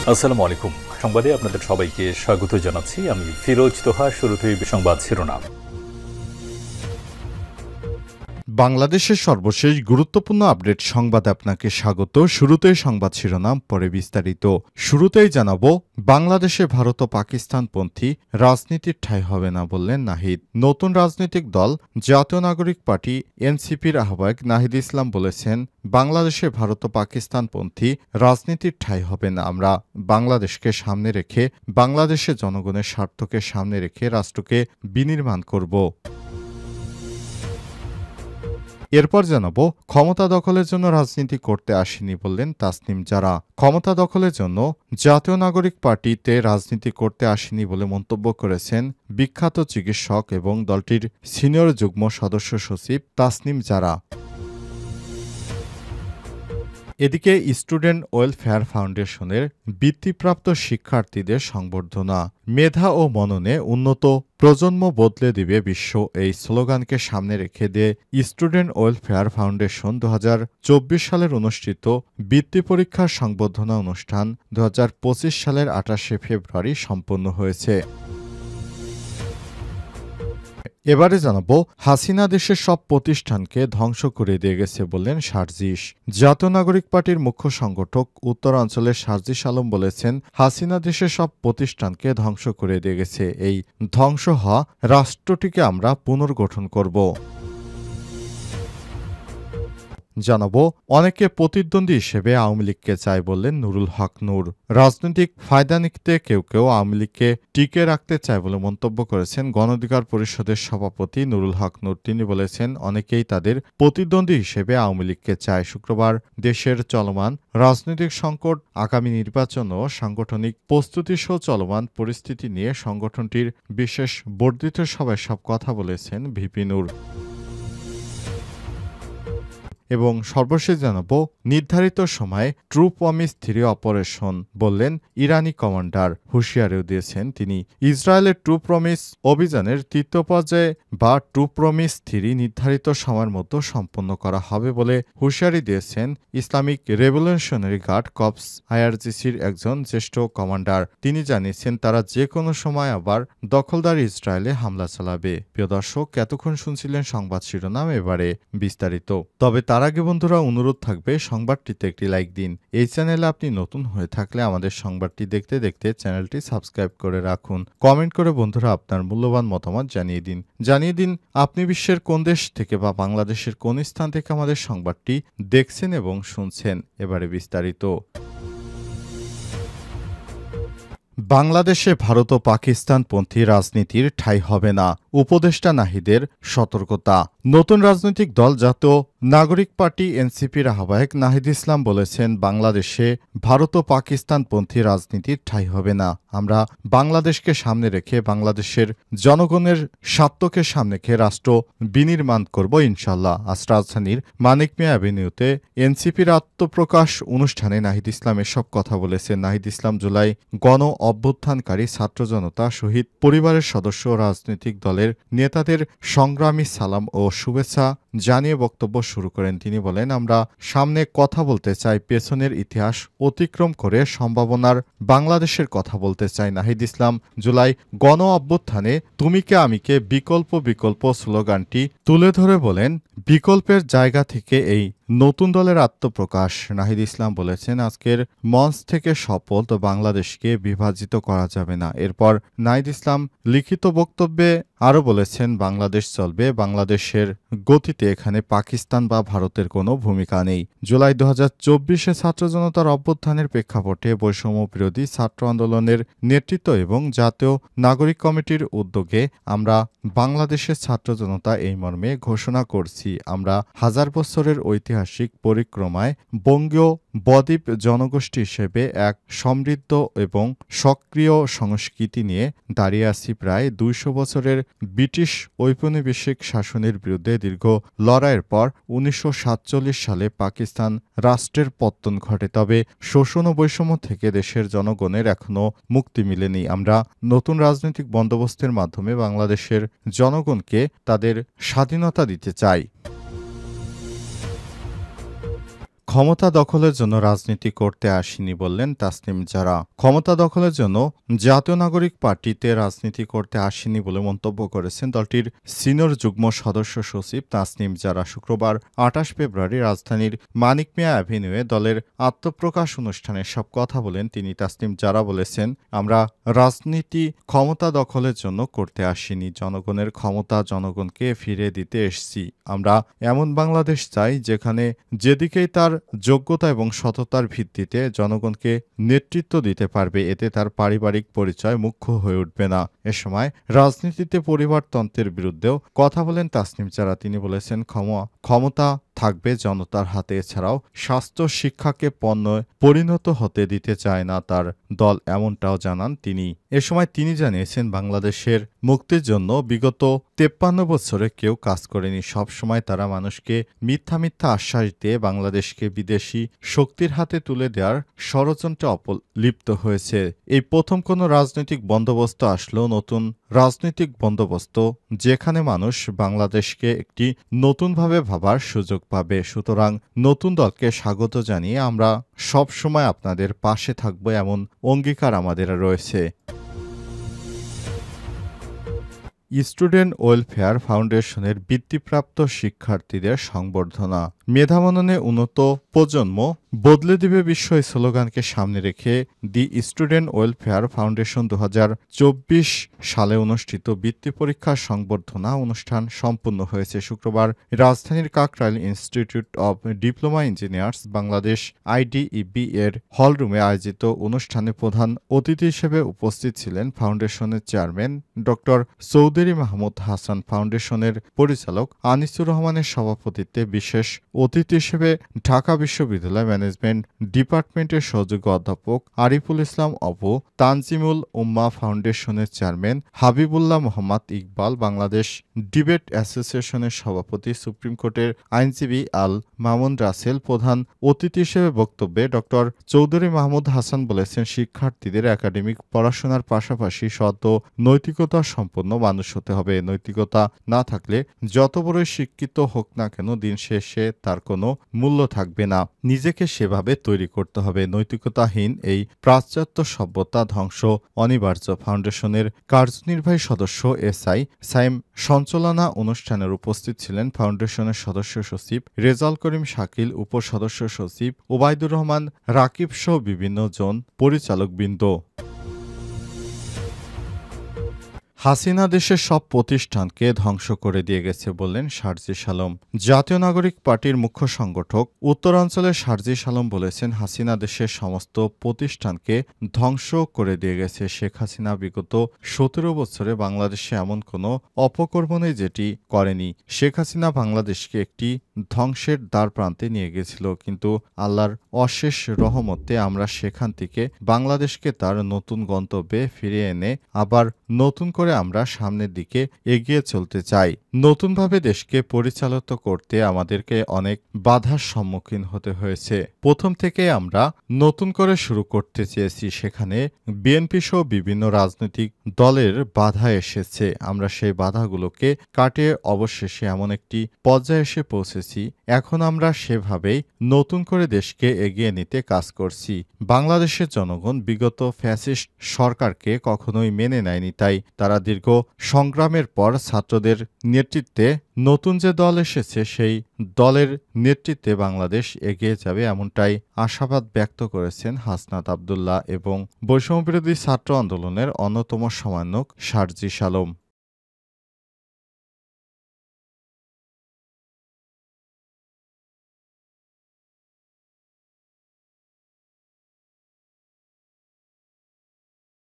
আসসালামু আলাইকুম। সংবাদে আপনাদের সবাইকে স্বাগত জানাচ্ছি। আমি ফিরোজ তোহা। শুরুতেই সংবাদ শিরোনাম। বাংলাদেশের সর্বশেষ গুরুত্বপূর্ণ আপডেট সংবাদে আপনাকে স্বাগত। শুরুতেই সংবাদ শিরোনাম, পরে বিস্তারিত। শুরুতেই জানাবো, বাংলাদেশে ভারত ও পাকিস্তানপন্থী রাজনীতির ঠাঁই হবে না বললেন নাহিদ। নতুন রাজনৈতিক দল জাতীয় নাগরিক পার্টি এনসিপির আহ্বায়ক নাহিদ ইসলাম বলেছেন, বাংলাদেশে ভারত ও পাকিস্তানপন্থী রাজনীতির ঠাঁই হবে না। আমরা বাংলাদেশকে সামনে রেখে, বাংলাদেশের জনগণের স্বার্থকে সামনে রেখে রাষ্ট্রকে বিনির্মাণ করব। এরপর জানাবো, ক্ষমতা দখলের জন্য রাজনীতি করতে আসেনি বললেন তাসনিম জারা। ক্ষমতা দখলের জন্য জাতীয় নাগরিক পার্টিতে রাজনীতি করতে আসেনি বলে মন্তব্য করেছেন বিখ্যাত চিকিৎসক এবং দলটির সিনিয়র যুগ্ম সদস্য সচিব তাসনিম জারা। এদিকে স্টুডেন্ট ওয়েলফেয়ার ফাউন্ডেশনের বৃত্তিপ্রাপ্ত শিক্ষার্থীদের সংবর্ধনা, মেধা ও মননে উন্নত প্রজন্ম বদলে দিবে বিশ্ব, এই স্লোগানকে সামনে রেখে দিয়ে স্টুডেন্ট ওয়েলফেয়ার ফাউন্ডেশন 2024 সালের অনুষ্ঠিত বৃত্তি পরীক্ষার সংবর্ধনা অনুষ্ঠান 2025 সালের 28শে ফেব্রুয়ারি সম্পন্ন হয়েছে। এবারে জানাবো, হাসিনা দেশের সব প্রতিষ্ঠানকে ধ্বংস করে দিয়ে গেছে বললেন সার্জিস। জাতীয় নাগরিক পার্টির মুখ্য সংগঠক উত্তরাঞ্চলের সার্জিস আলম বলেছেন, হাসিনা দেশের সব প্রতিষ্ঠানকে ধ্বংস করে দিয়ে গেছে। এই ধ্বংস হওয়া রাষ্ট্রটিকে আমরা পুনর্গঠন করব। জানাবো, অনেকে প্রতিদ্বন্দ্বী হিসেবে আওয়ামী লীগকে চায় বললেন নুরুল হক নূর। রাজনৈতিক ফায়দা নিতে কেউ কেউ আওয়ামী লীগকে টিকে রাখতে চায় বলে মন্তব্য করেছেন গণ অধিকার পরিষদের সভাপতি নুরুল হক নূর। তিনি বলেছেন, অনেকেই তাদের প্রতিদ্বন্দ্বী হিসেবে আওয়ামী লীগকে চায়। শুক্রবার দেশের চলমান রাজনৈতিক সংকট, আগামী নির্বাচন ও সাংগঠনিক প্রস্তুতিসহ চলমান পরিস্থিতি নিয়ে সংগঠনটির বিশেষ বর্ধিত সভায় সব কথা বলেছেন ভিপি নূর। এবং সর্বশেষ জানাবো, নির্ধারিত সময়ে ট্রু প্রমিস 3 অপারেশন বললেন ইরানি কমান্ডার। হুঁশিয়ারিও দিয়েছেন তিনি। ইসরায়েলের ট্রু প্রমিস অভিযানের তৃতীয় পর্যায়ে বা ট্রু প্রমিস 3 নির্ধারিত সময়ের মধ্যে সম্পন্ন করা হবে বলে হুঁশিয়ারি দিয়েছেন ইসলামিক রেভলিউশনারি গার্ড কর্পস আইআরজিসির একজন জ্যেষ্ঠ কমান্ডার। তিনি জানিয়েছেন, তারা যে কোনো সময় আবার দখলদার ইসরায়েলে হামলা চালাবে। প্রিয় দর্শক, এতক্ষণ শুনছিলেন সংবাদ শিরোনাম, এবারে বিস্তারিত। তবে তার আগে বন্ধুরা, অনুরোধ থাকবে সংবাদটিতে একটি লাইক দিন। এই চ্যানেলে আপনি নতুন হয়ে থাকলে আমাদের সংবাদটি দেখতে দেখতে চ্যানেলটি সাবস্ক্রাইব করে রাখুন। কমেন্ট করে বন্ধুরা আপনার মূল্যবান মতামত জানিয়ে দিন আপনি বিশ্বের কোন দেশ থেকে বা বাংলাদেশের কোন স্থান থেকে আমাদের সংবাদটি দেখছেন এবং শুনছেন। এবারে বিস্তারিত। বাংলাদেশে ভারত ও পাকিস্তানপন্থী রাজনীতির ঠাঁই হবে না, উপদেষ্টা নাহিদের সতর্কতা। নতুন রাজনৈতিক দল জাতীয় নাগরিক পার্টি এনসিপির আহ্বায়ক নাহিদ ইসলাম বলেছেন, বাংলাদেশে ভারত ও পাকিস্তানপন্থী রাজনীতির ঠাঁই হবে না। আমরা বাংলাদেশকে সামনে রেখে, বাংলাদেশের জনগণের স্বার্থকে সামনে রেখে রাষ্ট্র বিনির্মাণ করব ইনশাল্লাহ। আজ রাজধানীর মানিক মিয়া অ্যাভিনিউতে এনসিপির আত্মপ্রকাশ অনুষ্ঠানে নাহিদ ইসলাম এসব কথা বলেছেন। নাহিদ ইসলাম জুলাই গণ অভ্যুত্থানকারী ছাত্র জনতা, শহীদ পরিবারের সদস্য, রাজনৈতিক দলের নেতাদের সংগ্রামী সালাম ও শুভেচ্ছা জানিয়ে বক্তব্য শুরু করেন। তিনি বলেন, আমরা সামনে কথা বলতে চাই, পেছনের ইতিহাস অতিক্রম করে সম্ভাবনার বাংলাদেশের কথা বলতে চাই। নাহিদ ইসলাম জুলাই গণ অভ্যুত্থানে তুমি কে আমি কে বিকল্প স্লোগানটি তুলে ধরে বলেন, বিকল্পের জায়গা থেকে এই নতুন দলের আত্মপ্রকাশ। নাহিদ ইসলাম বলেছেন, আজকের মঞ্চ থেকে শপথ, বাংলাদেশকে বিভাজিত করা যাবে না। এরপর নাহিদ ইসলাম লিখিত বক্তব্যে আরও বলেছেন, বাংলাদেশ চলবে, বাংলাদেশের গতিতে এখানে পাকিস্তান বা ভারতের কোনো ভূমিকা নেই। জুলাই 2024-এ ছাত্র জনতার অভ্যুত্থানের প্রেক্ষাপটে বৈষম্য বিরোধী ছাত্র আন্দোলনের নেতৃত্ব এবং জাতীয় নাগরিক কমিটির উদ্যোগে আমরা বাংলাদেশের ছাত্র জনতা এই মর্মে ঘোষণা করছি, আমরা হাজার বছরের ঐতিহাসিক পরিক্রমায় বঙ্গীয় বদ্বীপ জনগোষ্ঠী হিসেবে এক সমৃদ্ধ এবং সক্রিয় সংস্কৃতি নিয়ে দাঁড়িয়ে আছি। প্রায় 200 বছরের ব্রিটিশ ঔপনিবেশিক শাসনের বিরুদ্ধে দীর্ঘ লড়াইয়ের পর 1947 সালে পাকিস্তান রাষ্ট্রের পতন ঘটে। তবে শোষণ ও বৈষম্য থেকে দেশের জনগণের এখনও মুক্তি মিলেনি। আমরা নতুন রাজনৈতিক বন্দোবস্তের মাধ্যমে বাংলাদেশের জনগণকে তাদের স্বাধীনতা দিতে চাই। ক্ষমতা দখলের জন্য রাজনীতি করতে আসেনি বললেন তাসনিম জারা। ক্ষমতা দখলের জন্য জাতীয় নাগরিক পার্টিতে রাজনীতি করতে আসেনি বলে মন্তব্য করেছেন দলটির সিনিয়র যুগ্ম সদস্য সচিব তাসনিম জারা। শুক্রবার ২৮ ফেব্রুয়ারি রাজধানীর মানিক মিয়া অ্যাভিনিউয়ে দলের আত্মপ্রকাশ অনুষ্ঠানে সব কথা বলেন তিনি। তাসনিম জারা বলেছেন, আমরা রাজনীতি ক্ষমতা দখলের জন্য করতে আসিনি, জনগণের ক্ষমতা জনগণকে ফিরে দিতে এসেছি। আমরা এমন বাংলাদেশ চাই যেখানে যেদিকেই তার যোগ্যতা এবং সততার ভিত্তিতে জনগণকে নেতৃত্ব দিতে পারবে, এতে তার পারিবারিক পরিচয় মুখ্য হয়ে উঠবে না। এ সময় রাজনীতিতে পরিবারতন্ত্রের বিরুদ্ধেও কথা বলেন তাসনিম জারা। তিনি বলেছেন, ক্ষমতা থাকবে জনতার হাতে, এছাড়াও স্বাস্থ্য শিক্ষাকে পণ্যে পরিণত হতে দিতে চায় না তার দল, এমনটাও জানান তিনি। এ সময় তিনি জানিয়েছেন, বাংলাদেশের মুক্তির জন্য বিগত ৫৩ বছরে কেউ কাজ করেনি। সবসময় তারা মানুষকে মিথ্যা আশ্বাস দিয়ে বাংলাদেশকে বিদেশি শক্তির হাতে তুলে দেওয়ার ষড়যন্ত্রে লিপ্ত হয়েছে। এই প্রথম কোনো রাজনৈতিক বন্দোবস্ত আসলো, নতুন রাজনৈতিক বন্দোবস্ত যেখানে মানুষ বাংলাদেশকে একটি নতুনভাবে ভাবার সুযোগ পাবে। সুতরাং নতুন দলকে স্বাগত জানিয়ে আমরা সব সময় আপনাদের পাশে থাকব, এমন অঙ্গীকার আমাদের রয়েছে। স্টুডেন্ট ওয়েলফেয়ার ফাউন্ডেশনের বৃত্তিপ্রাপ্ত শিক্ষার্থীদের সংবর্ধনা। মেধাবননে উন্নত প্রজন্ম বদলে দেবে বিশ্ব স্লোগানকে সামনে রেখে দি স্টুডেন্ট ওয়েলফেয়ার ফাউন্ডেশন ২০২৪ সালে অনুষ্ঠিত বৃত্তি পরীক্ষার সংবর্ধনা অনুষ্ঠান সম্পন্ন হয়েছে। শুক্রবার রাজধানীর Kakrail institute of diploma engineers Bangladesh IDEB এর হলরুমে আয়োজিত অনুষ্ঠানে প্রধান অতিথি হিসেবে উপস্থিত ছিলেন ফাউন্ডেশনের চেয়ারম্যান ডক্টর চৌধুরী মাহমুদ হাসান। ফাউন্ডেশনের পরিচালক আনিসুর রহমানের সভাপতিত্বে বিশেষ অতিথি হিসেবে ঢাকা বিশ্ববিদ্যালয় ম্যানেজমেন্ট ডিপার্টমেন্টের সহযোগী অধ্যাপক আরিফুল ইসলাম অপু, তানজিমুল উম্মাহ ফাউন্ডেশনের চেয়ারম্যান হাবিবুল্লাহ মোহাম্মদ ইকবাল, বাংলাদেশ ডিবেট অ্যাসোসিয়েশনের সভাপতি, সুপ্রিম কোর্টের আইনজীবী আল মামুন রাসেল প্রধান অতিথি হিসেবে বক্তব্যে ডক্টর চৌধুরী মাহমুদ হাসান বলেছেন, শিক্ষার্থীদের একাডেমিক পড়াশোনার পাশাপাশি সৎ ও নৈতিকতা সম্পন্ন মানুষ হতে হবে। নৈতিকতা না থাকলে যত বড়ই শিক্ষিত হোক না কেন, দিন শেষে তার কোনো মূল্য থাকবে না। নিজেকে সেভাবে তৈরি করতে হবে। নৈতিকতাহীন এই পাশ্চাত্য সভ্যতা ধ্বংস অনিবার্য। ফাউন্ডেশনের কার্যনির্বাহী সদস্য SI সাইম সঞ্চালনা অনুষ্ঠানের উপস্থিত ছিলেন ফাউন্ডেশনের সদস্য সচিব রেজাল করিম শাকিল, উপসদস্য সচিব ওবায়দুর রহমান রাকিব সহ বিভিন্ন জন পরিচালকবৃন্দ। হাসিনা দেশের সব প্রতিষ্ঠানকে ধ্বংস করে দিয়ে গেছে বললেন শারজিস আলম। জাতীয় নাগরিক পার্টির মুখ্য সংগঠক উত্তরাঞ্চলের শারজিস আলম বলেছেন, হাসিনা দেশের সমস্ত প্রতিষ্ঠানকে ধ্বংস করে দিয়ে গেছে। শেখ হাসিনা বিগত ১৭ বছরে বাংলাদেশে এমন কোনো অপকর্ম নেই যেটি করেনি। শেখ হাসিনা বাংলাদেশকে একটি ধ্বংসের দ্বারপ্রান্তে নিয়ে গেছিল, কিন্তু আল্লাহর অশেষ রহমতে আমরা সেখান থেকে বাংলাদেশকে তার নতুন গন্তব্যে ফিরিয়ে এনে আবার নতুন করে আমরা সামনের দিকে এগিয়ে চলতে চাই। নতুনভাবে দেশকে পরিচালিত করতে আমাদেরকে অনেক বাধার সম্মুখীন হতে হয়েছে। প্রথম থেকে আমরা নতুন করে শুরু করতে চেয়েছি, সেখানে বিএনপি সহ বিভিন্ন রাজনৈতিক দলের বাধা এসেছে। আমরা সেই বাধাগুলোকে কাটিয়ে অবশেষে এমন একটি পর্যায়ে এসে পৌঁছেছি, এখন আমরা সেভাবেই নতুন করে দেশকে এগিয়ে নিতে কাজ করছি। বাংলাদেশের জনগণ বিগত ফ্যাসিস্ট সরকারকে কখনোই মেনে নেয়নি, তাই তারা দীর্ঘ সংগ্রামের পর ছাত্রদের নেতৃত্বে নতুন যে দল এসেছে সেই দলের নেতৃত্বে বাংলাদেশ এগিয়ে যাবে, এমনটাই আশাবাদ ব্যক্ত করেছেন হাসনাত আব্দুল্লাহ এবং বৈষম্যবিরোধী ছাত্র আন্দোলনের অন্যতম সমন্বয়ক শারজিস আলম।